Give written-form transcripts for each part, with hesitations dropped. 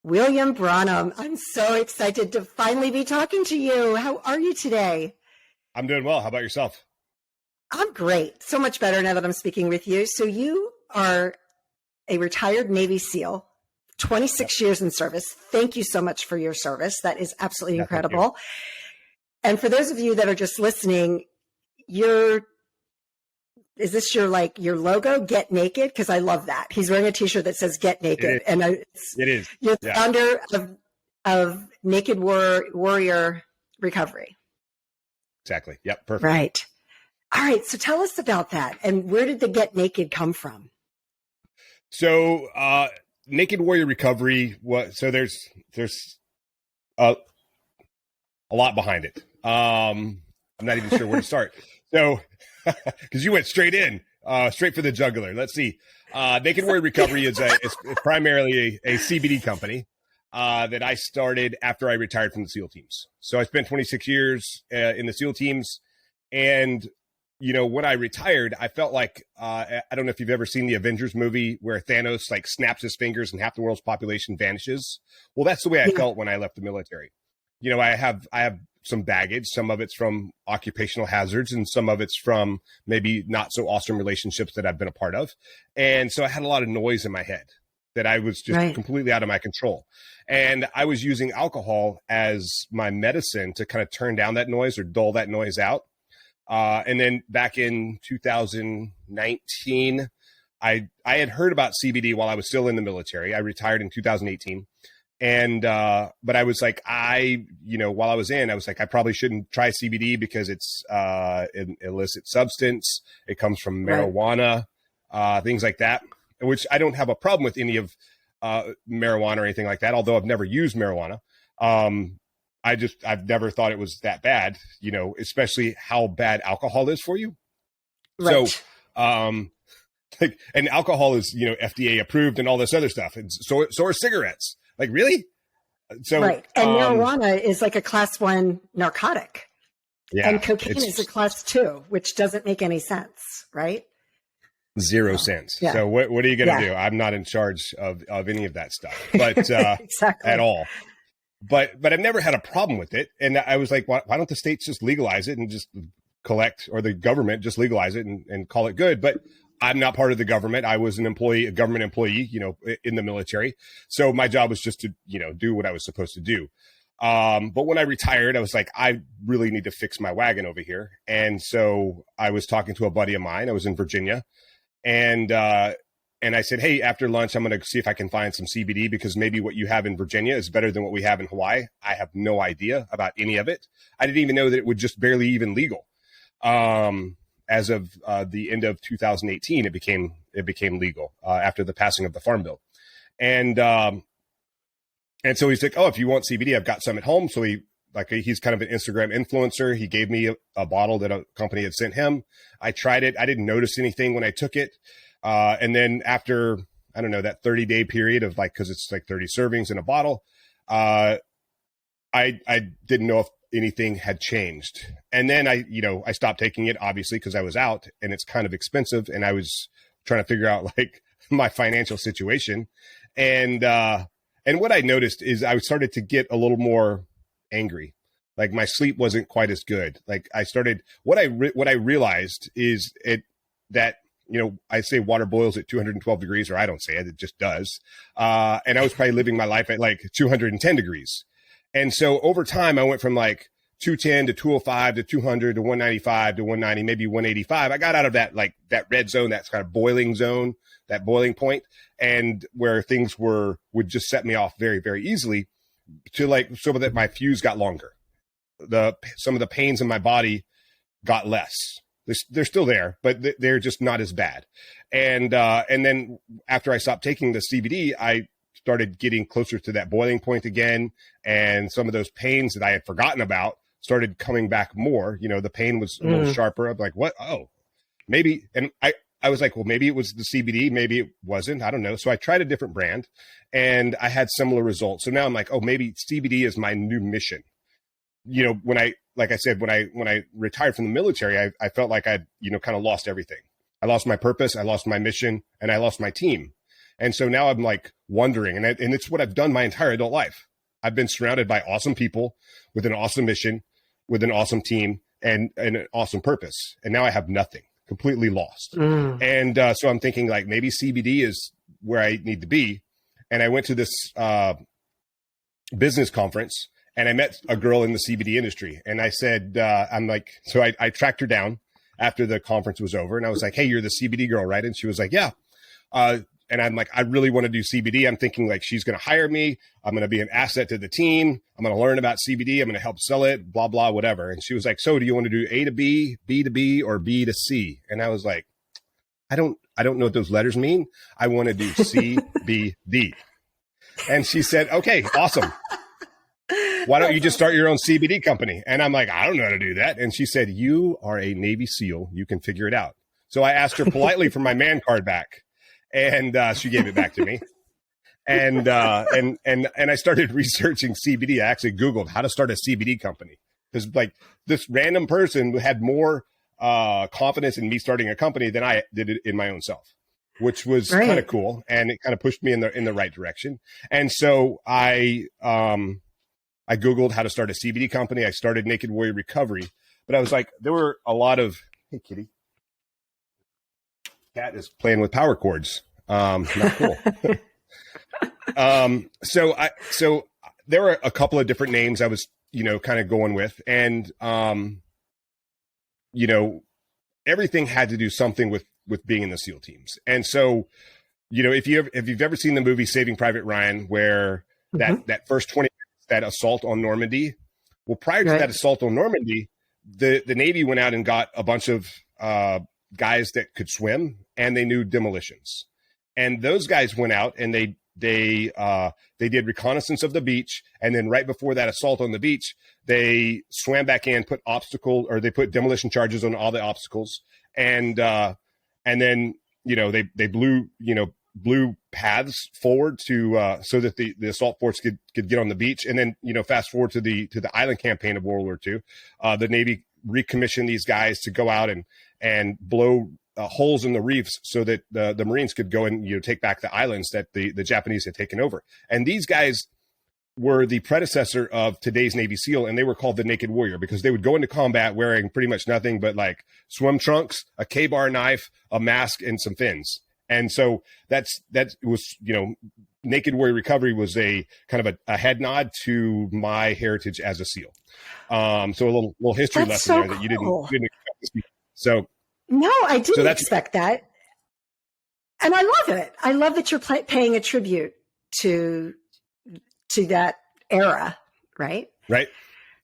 William Branumb. I'm so excited to finally be talking to you. How are you today? I'm doing well. How about yourself? I'm great. So much better now that I'm speaking with you. So you are a retired Navy SEAL, 26 years in service. Thank you so much for your service. That is absolutely incredible. And for those of you that are just listening, is this your logo, Get Naked? Because I love that. He's wearing a t-shirt that says Get Naked. It is. You're the founder of Naked Warrior Recovery. Exactly. Yep. Perfect. Right. All right. So tell us about that. And where did the Get Naked come from? So Naked Warrior Recovery, there's a lot behind it. I'm not even sure where to start. So, because you went straight for the jugular. Let's see. Naked Warrior Recovery is primarily a CBD company that I started after I retired from the SEAL teams. So I spent 26 years in the SEAL teams, and when I retired, I felt like I don't know if you've ever seen the Avengers movie where Thanos snaps his fingers and half the world's population vanishes. Well, that's the way I felt when I left the military. I have some baggage. Some of it's from occupational hazards, and some of it's from maybe not so awesome relationships that I've been a part of. And so I had a lot of noise in my head that I was just completely out of my control. And I was using alcohol as my medicine to kind of turn down that noise or dull that noise out. And then back in 2019, I had heard about CBD while I was still in the military. I retired in 2018. And, but I was like, while I was in, I was like, I probably shouldn't try CBD because it's, an illicit substance. It comes from marijuana, things like that, which I don't have a problem with any of, marijuana or anything like that. Although I've never used marijuana. I've never thought it was that bad, especially how bad alcohol is for you. Right. So, and alcohol is, FDA approved and all this other stuff. And so are cigarettes. Like, really? So, right. And marijuana is like a class 1 narcotic. Yeah. And cocaine is a class 2, which doesn't make any sense, right? Zero sense. Yeah. So what are you going to do? I'm not in charge of any of that stuff, but exactly. At all. But I've never had a problem with it. And I was like, why don't the states just legalize it and just collect, or the government just legalize it and call it good? But I'm not part of the government. I was a government employee, in the military. So my job was just to, do what I was supposed to do. But when I retired, I was like, I really need to fix my wagon over here. And so I was talking to a buddy of mine. I was in Virginia, and I said, hey, after lunch, I'm going to see if I can find some CBD, because maybe what you have in Virginia is better than what we have in Hawaii. I have no idea about any of it. I didn't even know that it was just barely even legal. As of the end of 2018, it became legal after the passing of the Farm Bill. And so he's like, oh, if you want CBD, I've got some at home. So he's kind of an Instagram influencer. He gave me a bottle that a company had sent him. I tried it. I didn't notice anything when I took it. And then after, I don't know, that 30-day period of cause it's 30 servings in a bottle, I didn't know if anything had changed. And then I stopped taking it, obviously, because I was out and it's kind of expensive, and I was trying to figure out my financial situation. And what I noticed is I started to get a little more angry. My sleep wasn't quite as good. What I realized is that I say water boils at 212 degrees, or I don't say it, it just does. And I was probably living my life at 210 degrees. And so over time, I went from 210 to 205 to 200 to 195 to 190, maybe 185. I got out of that red zone, that's kind of boiling zone, that boiling point, and where things would just set me off very, very easily, to so that my fuse got longer. Some of the pains in my body got less. They're still there, but they're just not as bad. And then after I stopped taking the CBD, I started getting closer to that boiling point again. And some of those pains that I had forgotten about started coming back more. The pain was a little sharper. I'm like, what? Oh, maybe. And I was like, well, maybe it was the CBD. Maybe it wasn't. I don't know. So I tried a different brand, and I had similar results. So now I'm like, oh, maybe CBD is my new mission. When I retired from the military, I felt like I'd, kind of lost everything. I lost my purpose, I lost my mission, and I lost my team. And so now I'm like wondering, and it's what I've done my entire adult life. I've been surrounded by awesome people with an awesome mission, with an awesome team, and an awesome purpose. And now I have nothing, completely lost. And so I'm thinking like maybe CBD is where I need to be. And I went to this business conference, and I met a girl in the CBD industry. And I said, I tracked her down after the conference was over. And I was like, hey, you're the CBD girl, right? And she was like, yeah. And I'm like, I really want to do CBD. I'm thinking like, she's going to hire me. I'm going to be an asset to the team. I'm going to learn about CBD. I'm going to help sell it, blah, blah, whatever. And she was like, so do you want to do A to B, B to B, or B to C? And I was like, I don't know what those letters mean. I want to do C, B, D. And she said, okay, awesome. Why don't you just start your own CBD company? And I'm like, I don't know how to do that. And she said, you are a Navy SEAL. You can figure it out. So I asked her politely for my man card back. And she gave it back to me, and I started researching CBD. I actually Googled how to start a CBD company, because like this random person had more confidence in me starting a company than I did it in my own self, which was kind of cool, and it kind of pushed me in the right direction. And so I Googled how to start a CBD company. I started Naked Warrior Recovery, but I was like, there were a lot of hey kitty. Cat is playing with power cords. Not cool. So there were a couple of different names I was, kind of going with, and everything had to do something with being in the SEAL teams. And so, if you've ever seen the movie Saving Private Ryan, where that first 20 minutes, that assault on Normandy, well, prior to that assault on Normandy, the Navy went out and got a bunch of guys that could swim, and they knew demolitions. And those guys went out and they did reconnaissance of the beach. And then right before that assault on the beach, they swam back in, put demolition charges on all the obstacles. And then, they blew paths forward to, so that the assault force could get on the beach. And then, fast forward to the island campaign of World War II, the Navy recommissioned these guys to go out and blow holes in the reefs so that the Marines could go and take back the islands that the Japanese had taken over. And these guys were the predecessor of today's Navy SEAL, and they were called the Naked Warrior because they would go into combat wearing pretty much nothing but like swim trunks, a K-bar knife, a mask, and some fins. And so that was Naked Warrior Recovery was a kind of a head nod to my heritage as a SEAL. So a little history lesson there that you didn't expect to see. So. No, I didn't expect that. And I love it. I love that you're paying a tribute to that era, right? Right.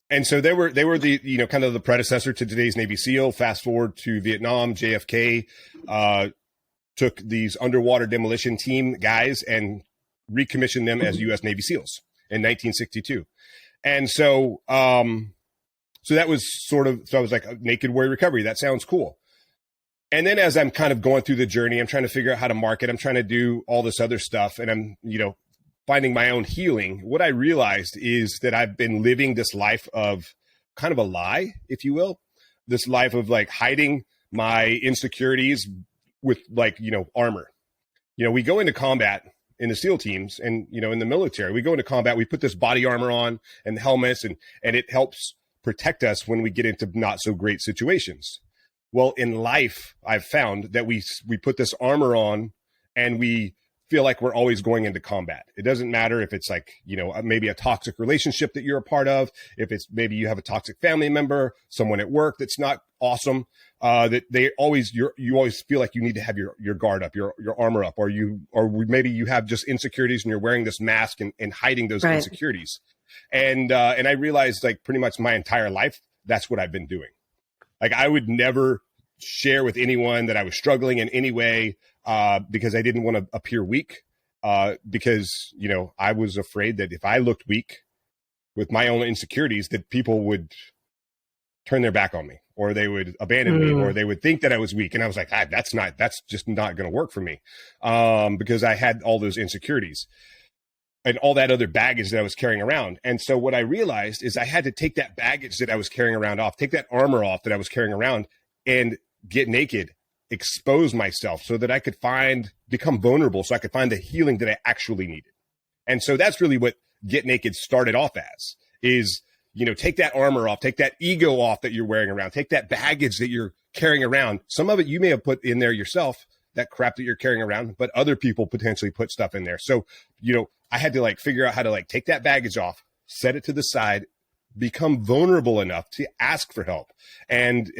And so they were the, kind of the predecessor to today's Navy SEAL. Fast forward to Vietnam, JFK took these underwater demolition team guys and recommissioned them as U.S. Navy SEALs in 1962. And so, so that was so I was like, Naked Warrior Recovery. That sounds cool. And then as I'm kind of going through the journey, I'm trying to figure out how to market. I'm trying to do all this other stuff. And I'm, finding my own healing. What I realized is that I've been living this life of kind of a lie, if you will, this life of like hiding my insecurities with like, armor. We go into combat in the SEAL teams and, in the military, we go into combat, we put this body armor on and helmets and it helps protect us when we get into not so great situations. Well, in life, I've found that we put this armor on and we feel like we're always going into combat. It doesn't matter if it's like, maybe a toxic relationship that you're a part of, if it's maybe you have a toxic family member, someone at work that's not awesome, that you always feel like you need to have your guard up, your armor up, or maybe you have just insecurities and you're wearing this mask and hiding those insecurities. And I realized like pretty much my entire life, that's what I've been doing. Like I would never share with anyone that I was struggling in any way because I didn't want to appear weak because, I was afraid that if I looked weak with my own insecurities, that people would turn their back on me or they would abandon me or they would think that I was weak. And I was like, that's just not going to work for me because I had all those insecurities and all that other baggage that I was carrying around. And so what I realized is I had to take that baggage that I was carrying around off, take that armor off that I was carrying around and get naked expose myself so that I could become vulnerable, so I could find the healing that I actually needed. And so that's really what Get Naked started off as, is, take that armor off, take that ego off that you're wearing around, take that baggage that you're carrying around. Some of it you may have put in there yourself, that crap that you're carrying around, but other people potentially put stuff in there. So, I had to figure out how to take that baggage off, set it to the side, become vulnerable enough to ask for help. And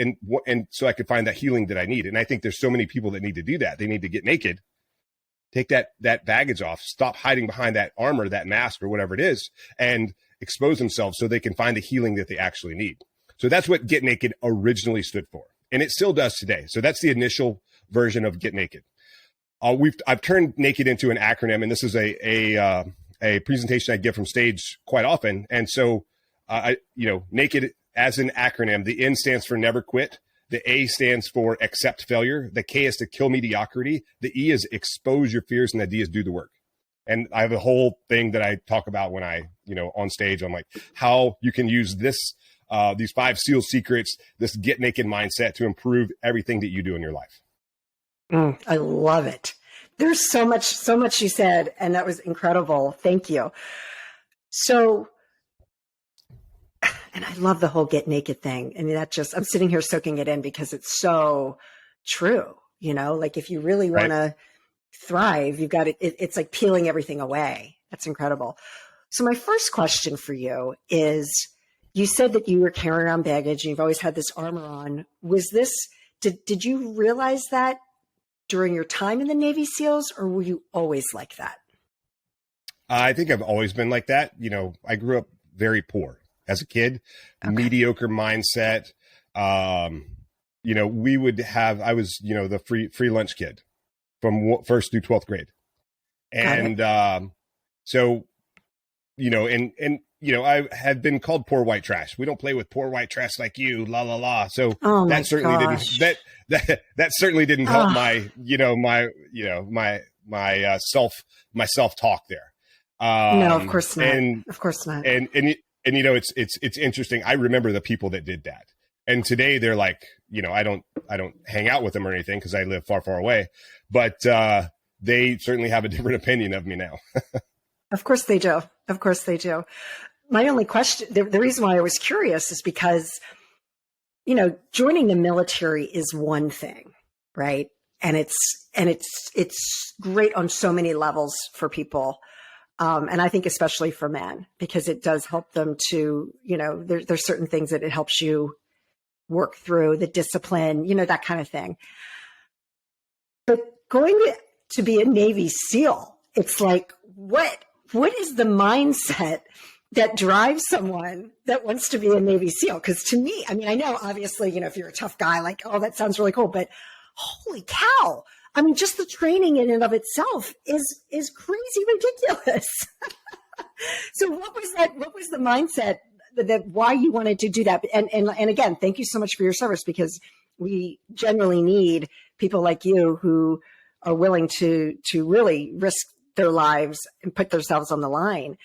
so I could find that healing that I need. And I think there's so many people that need to do that. They need to get naked, take that baggage off, stop hiding behind that armor, that mask, or whatever it is, and expose themselves so they can find the healing that they actually need. So that's what Get Naked originally stood for. And it still does today. So that's the initial version of Get Naked. I've turned naked into an acronym, and this is a presentation I give from stage quite often. And so, naked as an acronym, the N stands for never quit. The A stands for accept failure. The K is to kill mediocrity. The E is expose your fears, and the D is do the work. And I have a whole thing that I talk about when I, on stage, I'm like, how you can use these 5 SEAL secrets, this Get Naked mindset to improve everything that you do in your life. I love it. There's so much you said, and that was incredible. Thank you. So, and I love the whole Get Naked thing. I mean, I'm sitting here soaking it in because it's so true. If you really want to thrive, you've got it's like peeling everything away. That's incredible. So my first question for you is, you said that you were carrying around baggage and you've always had this armor on. Did you realize that during your time in the Navy SEALs, or were you always like that? I think I've always been like that. I grew up very poor as a kid, mediocre mindset. We would have, I was, the free lunch kid from first through 12th grade. And I had been called poor white trash. We don't play with poor white trash like you, la, la, la. So that certainly didn't help my self-talk there. No, of course not. Of course not. And it's interesting. I remember the people that did that. And today they're like, I don't hang out with them or anything because I live far, far away, but they certainly have a different opinion of me now. Of course they do. Of course they do. My only question, the reason why I was curious is because, joining the military is one thing, right? And it's great on so many levels for people. And I think especially for men, because it does help them to, there's certain things that it helps you work through, the discipline, that kind of thing. But going to be a Navy SEAL, it's like, what is the mindset that drives someone that wants to be a Navy SEAL? Because to me, I mean, I know obviously, if you're a tough guy, like, oh, that sounds really cool, but holy cow. I mean, just the training in and of itself is crazy ridiculous. So what was the mindset that why you wanted to do that? And again, thank you so much for your service, because we generally need people like you who are willing to really risk their lives and put themselves on the line.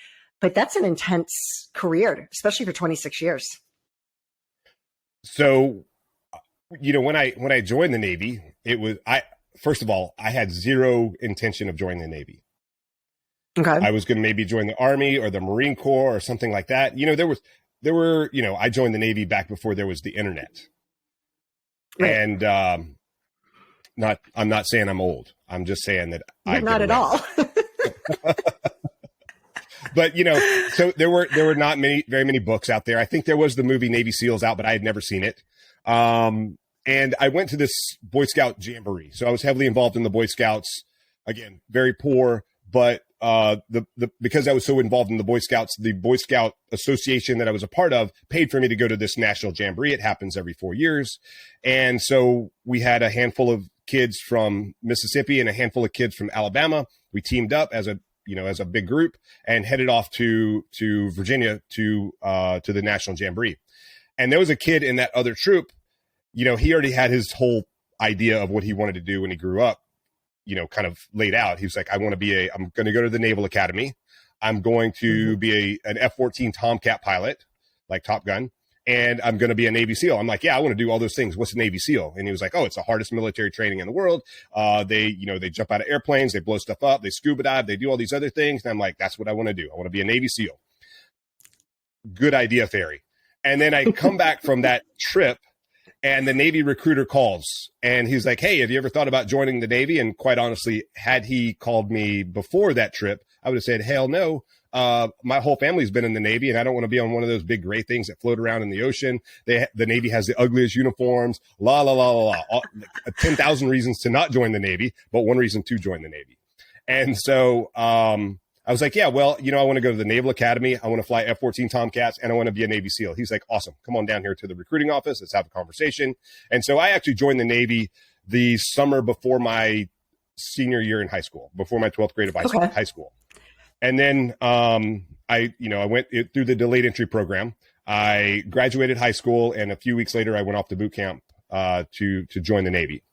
But that's an intense career, especially for 26 years. So, when I joined the Navy, first of all, I had zero intention of joining the Navy. Okay. I was going to maybe join the Army or the Marine Corps or something like that. I joined the Navy back before there was the internet. Right. And, I'm not saying I'm old. I'm just saying that You're not at all. But, so there were not very many books out there. I think there was the movie Navy SEALs out, but I had never seen it. And I went to this Boy Scout jamboree. So I was heavily involved in the Boy Scouts. Again, very poor, but because I was so involved in the Boy Scouts, the Boy Scout Association that I was a part of paid for me to go to this national jamboree. It happens every 4 years. And so we had a handful of kids from Mississippi and a handful of kids from Alabama. We teamed up as a big group and headed off to Virginia to the national jamboree. And there was a kid in that other troop, he already had his whole idea of what he wanted to do when he grew up, kind of laid out. He was like, I'm going to go to the Naval Academy. I'm going to be an F-14 Tomcat pilot, like Top Gun. and I'm going to be a Navy SEAL. I'm like, yeah, I want to do all those things. What's a Navy SEAL? And he was like, oh, it's the hardest military training in the world. They jump out of airplanes, they blow stuff up, they scuba dive, they do all these other things. And I'm like, that's what I want to do. I want to be a Navy SEAL. Good idea, Fairy. And then I come back from that trip, and the Navy recruiter calls, and he's like, hey, have you ever thought about joining the Navy? And quite honestly, had he called me before that trip, I would have said, hell no. My whole family's been in the Navy, and I don't want to be on one of those big gray things that float around in the ocean. The Navy has the ugliest uniforms, 10,000 reasons to not join the Navy, but one reason to join the Navy. And so I was like, yeah, well, I want to go to the Naval Academy. I want to fly F-14 Tomcats, and I want to be a Navy SEAL. He's like, awesome. Come on down here to the recruiting office. Let's have a conversation. And so I actually joined the Navy the summer before my senior year in high school, before my 12th grade of high school. And then I went through the delayed entry program. I graduated high school, and a few weeks later, I went off to boot camp to join the Navy.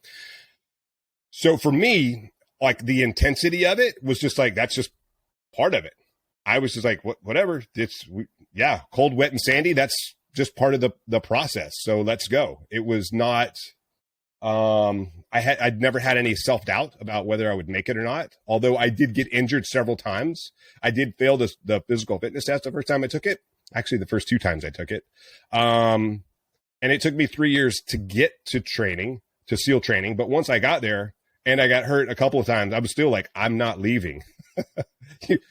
So for me, like, the intensity of it was just like, that's just part of it. I was just like, whatever. Cold, wet, and sandy. That's just part of the process. So let's go. It was not. I'd never had any self-doubt about whether I would make it or not. Although I did get injured several times. I did fail the physical fitness test the first time I took it. Actually, the first 2 times I took it. And it took me 3 years to get to SEAL training. But once I got there and I got hurt a couple of times, I was still like, I'm not leaving.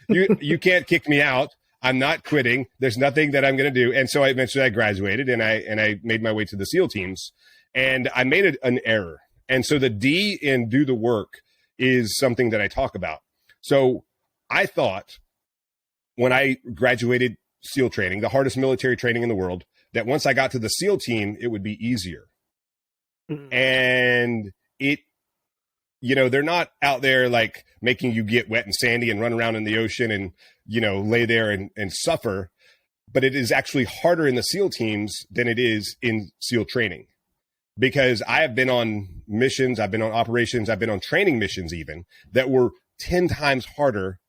you can't kick me out. I'm not quitting. There's nothing that I'm going to do. And so eventually I graduated, and I made my way to the SEAL teams. And I made an error. And so the D in do the work is something that I talk about. So I thought when I graduated SEAL training, the hardest military training in the world, that once I got to the SEAL team, it would be easier. Mm-hmm. And they're not out there like making you get wet and sandy and run around in the ocean and, lay there and suffer. But it is actually harder in the SEAL teams than it is in SEAL training. Because I have been on missions, I've been on operations, I've been on training missions even that were 10 times harder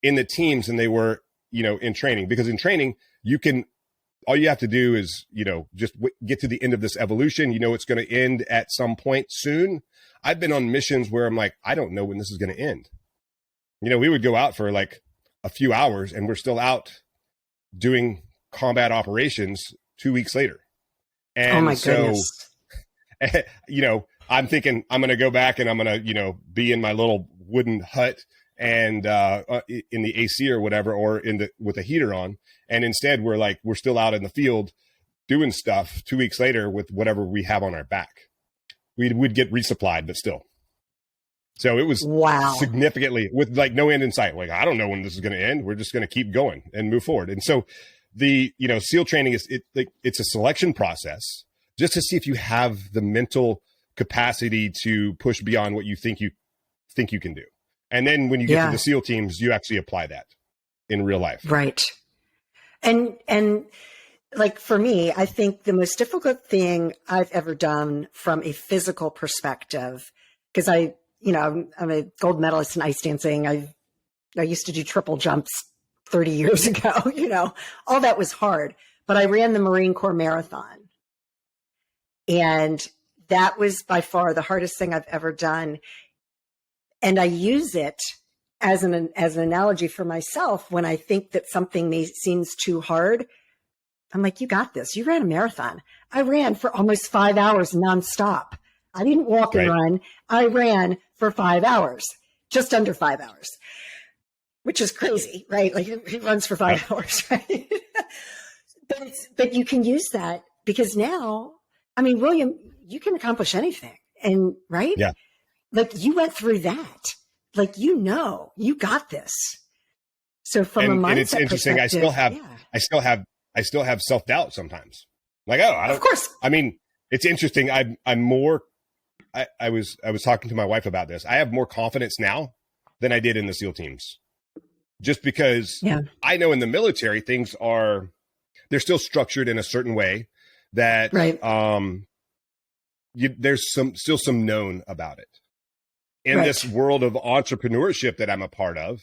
in the teams than they were, in training. Because in training, all you have to do is, just get to the end of this evolution. It's going to end at some point soon. I've been on missions where I'm like, I don't know when this is going to end. We would go out for like a few hours, and we're still out doing combat operations 2 weeks later. And oh my goodness. I'm thinking I'm going to go back and I'm going to, be in my little wooden hut and in the AC or whatever, or with a heater on. And instead we're still out in the field doing stuff 2 weeks later with whatever we have on our back. We would get resupplied, but still. So it was significantly with like no end in sight. Like, I don't know when this is going to end. We're just going to keep going and move forward. And so the, SEAL training it's a selection process, just to see if you have the mental capacity to push beyond what you think you can do. And then when you get to the SEAL teams, you actually apply that in real life. Right. And like for me, I think the most difficult thing I've ever done from a physical perspective, because I'm a gold medalist in ice dancing. I used to do triple jumps 30 years ago, all that was hard, but I ran the Marine Corps Marathon. And that was by far the hardest thing I've ever done. And I use it as an analogy for myself. When I think that something seems too hard, I'm like, you got this. You ran a marathon. I ran for almost 5 hours nonstop. I didn't walk and run. I ran for 5 hours, just under 5 hours, which is crazy, right? Like he runs for 5 hours, right? But you can use that because now, I mean, William, you can accomplish anything. And right? Yeah. Like you went through that. Like, you got this. So from a mindset and it's interesting. I still have self-doubt sometimes. Like, I don't, of course. I mean, it's interesting. I'm more, I was talking to my wife about this. I have more confidence now than I did in the SEAL teams, just because I know in the military, they're still structured in a certain way that, there's still some known about it. In this world of entrepreneurship that I'm a part of,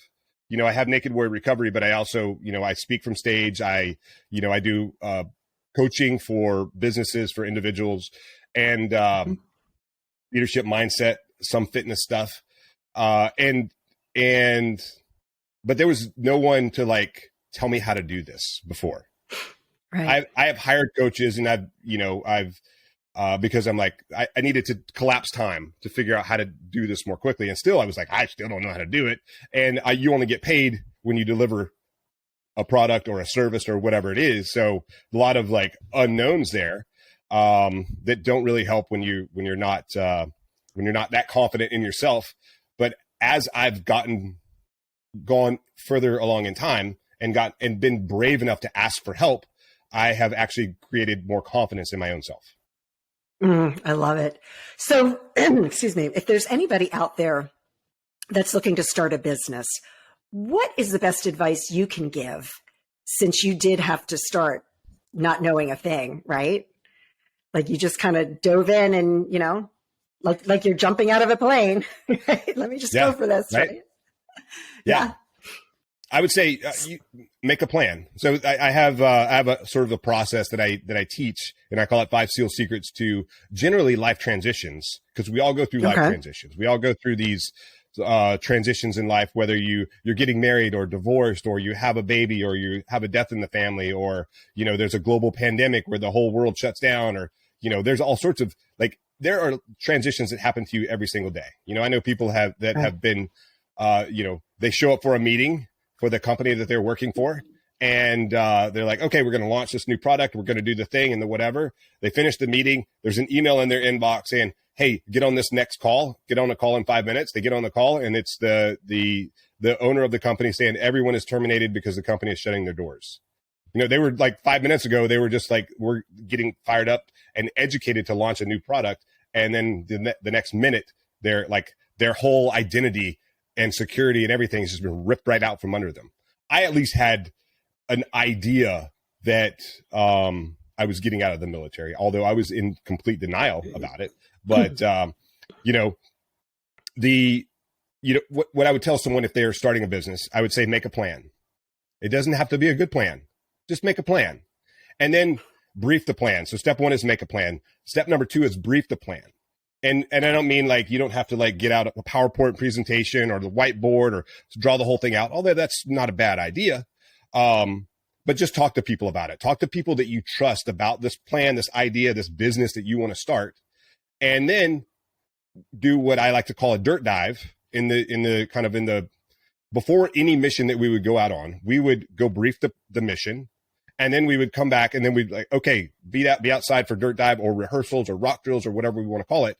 I have Naked Warrior Recovery, but I also, I speak from stage. I do coaching for businesses, for individuals, and leadership mindset, some fitness stuff. But there was no one to like tell me how to do this before. Right. I have hired coaches, and I've because I'm like, I needed to collapse time to figure out how to do this more quickly. And still, I was like, I still don't know how to do it. And you only get paid when you deliver a product or a service or whatever it is. So a lot of like unknowns there that don't really help when you're not that confident in yourself. But as I've gone further along in time and been brave enough to ask for help, I have actually created more confidence in my own self. I love it. So, excuse me, if there's anybody out there that's looking to start a business, what is the best advice you can give, since you did have to start not knowing a thing, right? Like you just kind of dove in and, like you're jumping out of a plane, right? Let me just go for this, right? Yeah. I would say you make a plan. So I have a sort of a process that I teach, and I call it 5 SEAL secrets to generally life transitions, because we all go through life transitions. We all go through these transitions in life, whether you're getting married or divorced, or you have a baby, or you have a death in the family, or there's a global pandemic where the whole world shuts down, or there's all sorts of like there are transitions that happen to you every single day. I know people have been they show up for a meeting for the company that they're working for. And they're like, okay, we're going to launch this new product. We're going to do the thing and the whatever. They finish the meeting. There's an email in their inbox saying, hey, get on this next call. Get on a call in 5 minutes. They get on the call, and it's the owner of the company saying everyone is terminated because the company is shutting their doors. They were like 5 minutes ago, they were just like, we're getting fired up and educated to launch a new product. And then the next minute, they're like, their whole identity and security and everything has just been ripped right out from under them. I at least had an idea that I was getting out of the military, although I was in complete denial about it. But what I would tell someone if they are starting a business, I would say make a plan. It doesn't have to be a good plan. Just make a plan, and then brief the plan. So step 1 is make a plan. Step number 2 is brief the plan. And I don't mean like you don't have to like get out a PowerPoint presentation or the whiteboard or draw the whole thing out, although that's not a bad idea. But just talk to people about it. Talk to people that you trust about this plan, this idea, this business that you want to start. And then do what I like to call a dirt dive before any mission that we would go out on. We would go brief the mission. And then we would come back, and then we'd like, okay, be outside for dirt dive or rehearsals or rock drills or whatever we want to call it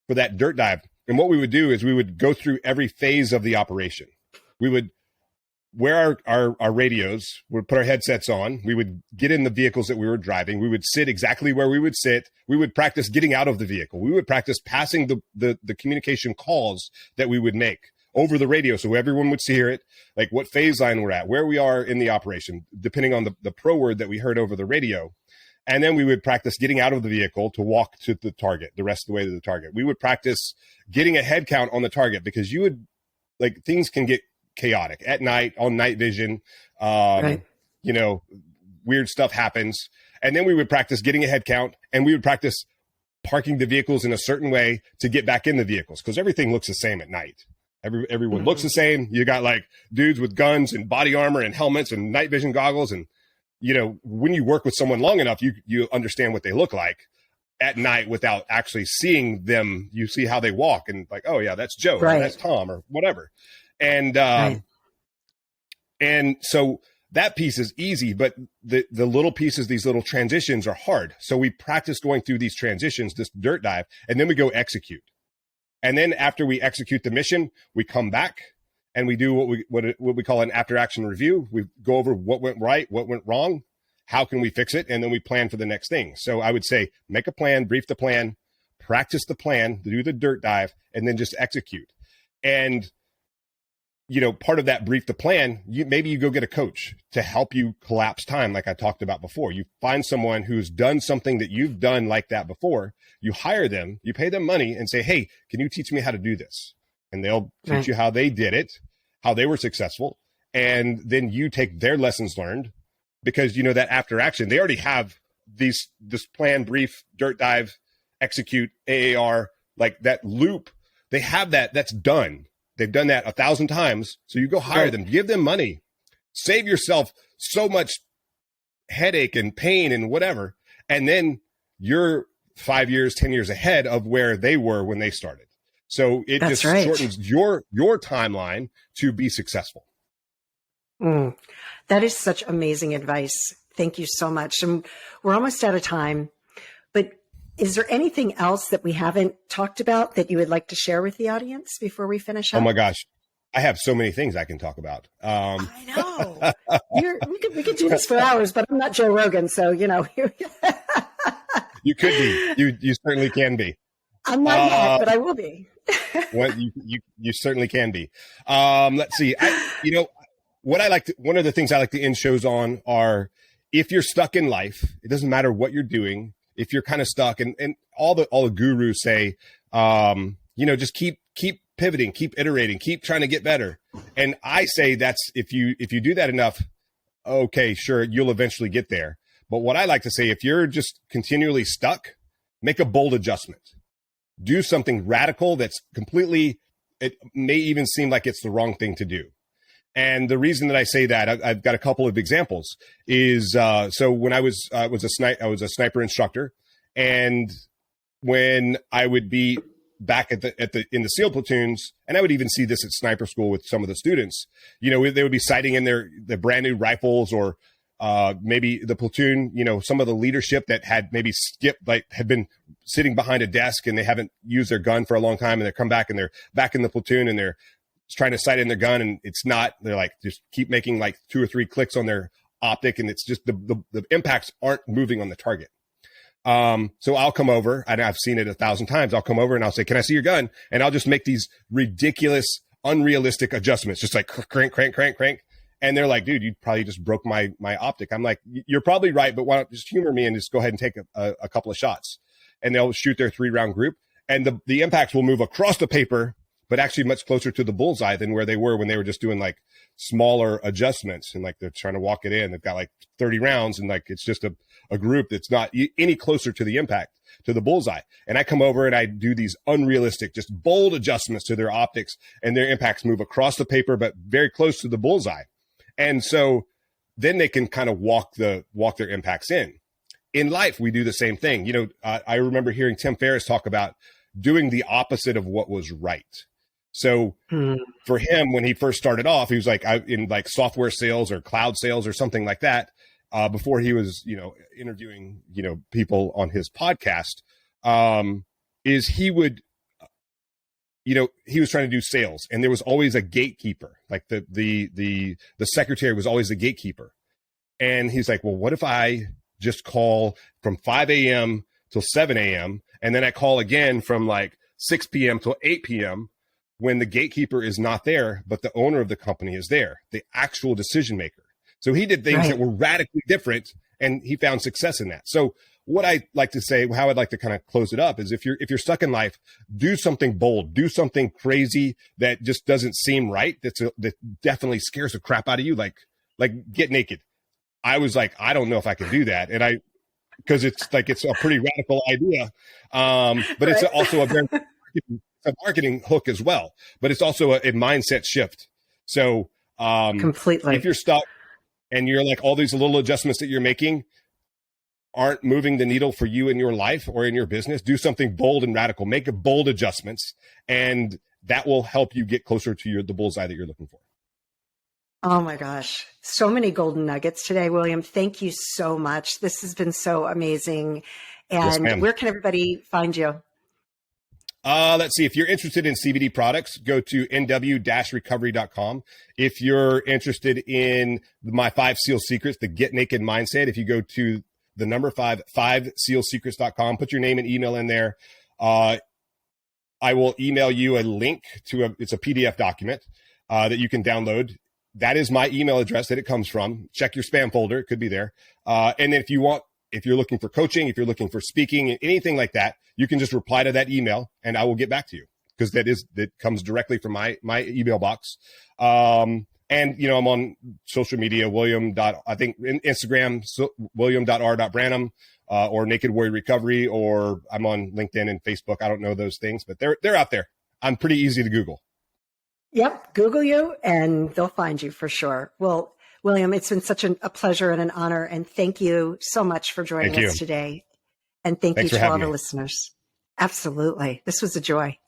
for that dirt dive. And what we would do is we would go through every phase of the operation. We would wear our radios, we'd put our headsets on. We would get in the vehicles that we were driving. We would sit exactly where we would sit. We would practice getting out of the vehicle. We would practice passing the communication calls that we would make over the radio, so everyone would hear it, like what phase line we're at, where we are in the operation, depending on the pro word that we heard over the radio. And then we would practice getting out of the vehicle to walk to the target, the rest of the way to the target. We would practice getting a head count on the target, because things can get chaotic at night, on night vision. Right. Weird stuff happens. And then we would practice getting a head count, and we would practice parking the vehicles in a certain way to get back in the vehicles, because everything looks the same at night. Everyone looks the same. You got like dudes with guns and body armor and helmets and night vision goggles. And, when you work with someone long enough, you understand what they look like at night without actually seeing them. You see how they walk and like, oh yeah, that's Joe, right, or that's Tom or whatever. And, right. And so that piece is easy, but the little pieces, these little transitions are hard. So we practice going through these transitions, this dirt dive, and then we go execute. And then after we execute the mission, we come back and we do what we call an after action review. We go over what went right, what went wrong, how can we fix it, and then we plan for the next thing. So I would say make a plan, brief the plan, practice the plan, do the dirt dive, and then just execute. And part of that brief the plan, maybe you go get a coach to help you collapse time, like I talked about before. You find someone who's done something that you've done like that before. You hire them, you pay them money and say, hey, can you teach me how to do this? And they'll teach you how they did it, how they were successful. And then you take their lessons learned, because that after action, they already have this plan, brief, dirt dive, execute, AAR, like that loop. They have that's done. They've done that 1,000 times. So you go hire them, give them money, save yourself so much headache and pain and whatever. And then you're 5 years, 10 years ahead of where they were when they started. So it just shortens your timeline to be successful. That is such amazing advice. Thank you so much. And we're almost out of time, but is there anything else that we haven't talked about that you would like to share with the audience before we finish up? Oh my gosh. I have so many things I can talk about. I know. We could do this for hours, but I'm not Joe Rogan. So, you could be. You certainly can be. I'm not yet, but I will be. Well, you certainly can be. Let's see. One of the things I like to end shows on are, if you're stuck in life, it doesn't matter what you're doing. If you're kind of stuck, and all the gurus say, just keep pivoting, keep iterating, keep trying to get better. And I say that's if you do that enough, okay, sure, you'll eventually get there. But what I like to say, if you're just continually stuck, make a bold adjustment. Do something radical that's completely, it may even seem like it's the wrong thing to do. And the reason that I say that, I've got a couple of examples, is so when I was a sniper instructor, and when I would be back in the SEAL platoons, and I would even see this at sniper school with some of the students, they would be sighting in their brand new rifles, or maybe the platoon, some of the leadership that had maybe skipped, like had been sitting behind a desk and they haven't used their gun for a long time, and they come back and they're back in the platoon and they're trying to sight in their gun, and they're like, just keep making like 2 or 3 clicks on their optic, and it's just the impacts aren't moving on the target. So I'll come over, and I've seen it 1,000 times. I'll come over and I'll say, can I see your gun? And I'll just make these ridiculous, unrealistic adjustments, just like crank. And they're like, dude, you probably just broke my optic. I'm like, you're probably right, but why don't you just humor me and just go ahead and take a couple of shots. And they'll shoot their 3-round group, and the impacts will move across the paper, but actually much closer to the bullseye than where they were when they were just doing like smaller adjustments, and like they're trying to walk it in. They've got like 30 rounds, and like it's just a group that's not any closer to the impact, to the bullseye. And I come over and I do these unrealistic, just bold adjustments to their optics, and their impacts move across the paper, but very close to the bullseye. And so then they can kind of walk their impacts in. In life, we do the same thing. I remember hearing Tim Ferriss talk about doing the opposite of what was right. So for him, when he first started off, he was like in like software sales or cloud sales or something like that. Before he was, interviewing, people on his podcast, is he would, he was trying to do sales, and there was always a gatekeeper. Like the secretary was always the gatekeeper. And he's like, well, what if I just call from 5 a.m. till 7 a.m. and then I call again from like 6 p.m. till 8 p.m. when the gatekeeper is not there, but the owner of the company is there, the actual decision maker. So he did things that were radically different, and he found success in that. So what I like to say, how I'd like to kind of close it up, is if you're stuck in life, do something bold, do something crazy that just doesn't seem right. That definitely scares the crap out of you. Like get naked. I was like, I don't know if I can do that. And because it's a pretty radical idea. But it's also a marketing hook as well, but it's also a mindset shift. So completely, if you're stuck and you're like, all these little adjustments that you're making aren't moving the needle for you in your life or in your business, do something bold and radical, make bold adjustments, and that will help you get closer to the bullseye that you're looking for. Oh my gosh. So many golden nuggets today, William. Thank you so much. This has been so amazing. And yes, where can everybody find you? Let's see. If you're interested in CBD products, go to nw-recovery.com. If you're interested in my 5 SEAL secrets, the Get Naked Mindset, if you go to the number 5sealsecrets.com, put your name and email in there. I will email you a link to it's a PDF document that you can download. That is my email address that it comes from. Check your spam folder. It could be there. And then if you're looking for coaching, if you're looking for speaking, anything like that, you can just reply to that email and I will get back to you, because that comes directly from my email box. And, I'm on social media, I think Instagram, william.r.branum, or Naked Warrior Recovery, or I'm on LinkedIn and Facebook. I don't know those things, but they're out there. I'm pretty easy to Google. Yep. Google you and they'll find you for sure. Well, William, it's been such a pleasure and an honor. And thank you so much for joining us today. And thanks you to all the listeners. Absolutely. This was a joy.